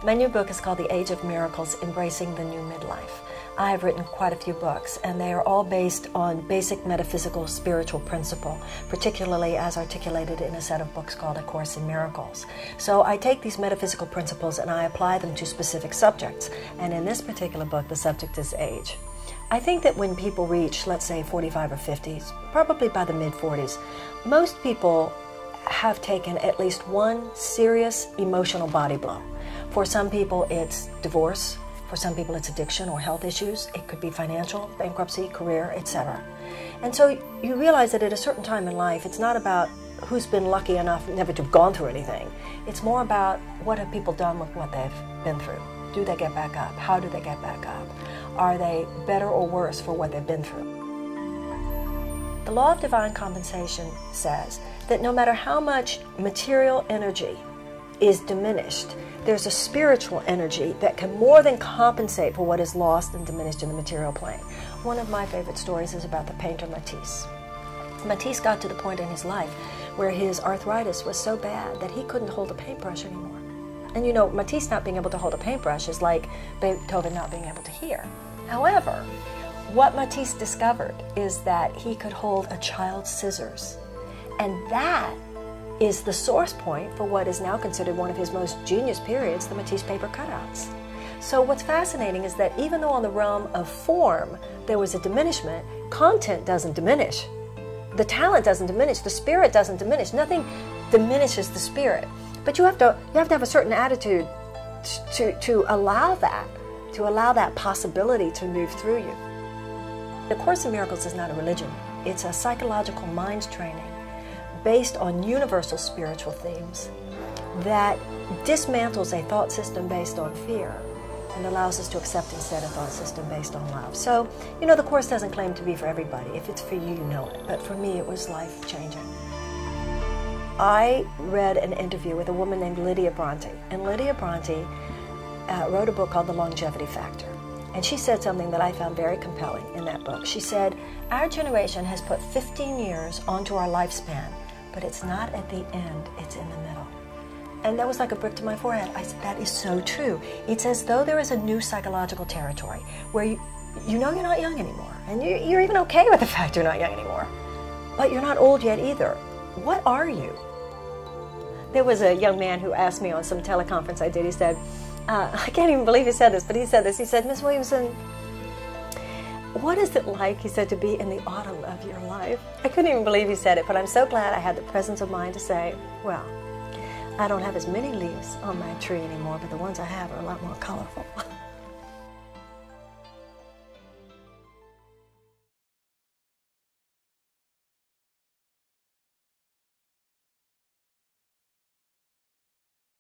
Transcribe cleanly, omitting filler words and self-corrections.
My new book is called The Age of Miracles, Embracing the New Midlife. I have written quite a few books, and they are all based on basic metaphysical spiritual principle, particularly as articulated in a set of books called A Course in Miracles. So I take these metaphysical principles and I apply them to specific subjects. And in this particular book, the subject is age. I think that when people reach, let's say, 45 or 50, probably by the mid-40s, most people have taken at least one serious emotional body blow. For some people, it's divorce. For some people, it's addiction or health issues. It could be financial, bankruptcy, career, etc. And so you realize that at a certain time in life, it's not about who's been lucky enough never to have gone through anything. It's more about what have people done with what they've been through. Do they get back up? How do they get back up? Are they better or worse for what they've been through? The law of divine compensation says that no matter how much material energy is diminished, there's a spiritual energy that can more than compensate for what is lost and diminished in the material plane. One of my favorite stories is about the painter Matisse. Matisse got to the point in his life where his arthritis was so bad that he couldn't hold a paintbrush anymore. And you know, Matisse not being able to hold a paintbrush is like Beethoven not being able to hear. However, what Matisse discovered is that he could hold a child's scissors. And that is the source point for what is now considered one of his most genius periods, the Matisse paper cutouts. So what's fascinating is that even though on the realm of form there was a diminishment, content doesn't diminish. The talent doesn't diminish, the spirit doesn't diminish. Nothing diminishes the spirit. But you have to have a certain attitude to allow that possibility to move through you. The Course in Miracles is not a religion. It's a psychological mind training based on universal spiritual themes that dismantles a thought system based on fear and allows us to accept instead a thought system based on love. So, you know, the Course doesn't claim to be for everybody. If it's for you, you know it. But for me, it was life-changing. I read an interview with a woman named Lydia Bronte, and Lydia Bronte wrote a book called The Longevity Factor. And she said something that I found very compelling in that book. She said, our generation has put 15 years onto our lifespan, but it's not at the end, it's in the middle. And that was like a brick to my forehead. I said, that is so true. It's as though there is a new psychological territory where you know you're not young anymore. And you're even okay with the fact you're not young anymore. But you're not old yet either. What are you? There was a young man who asked me on some teleconference I did, he said, I can't even believe he said this, but he said this. He said, Miss Williamson, what is it like, he said, to be in the autumn of your life? I couldn't even believe he said it, but I'm so glad I had the presence of mind to say, well, I don't have as many leaves on my tree anymore, but the ones I have are a lot more colorful.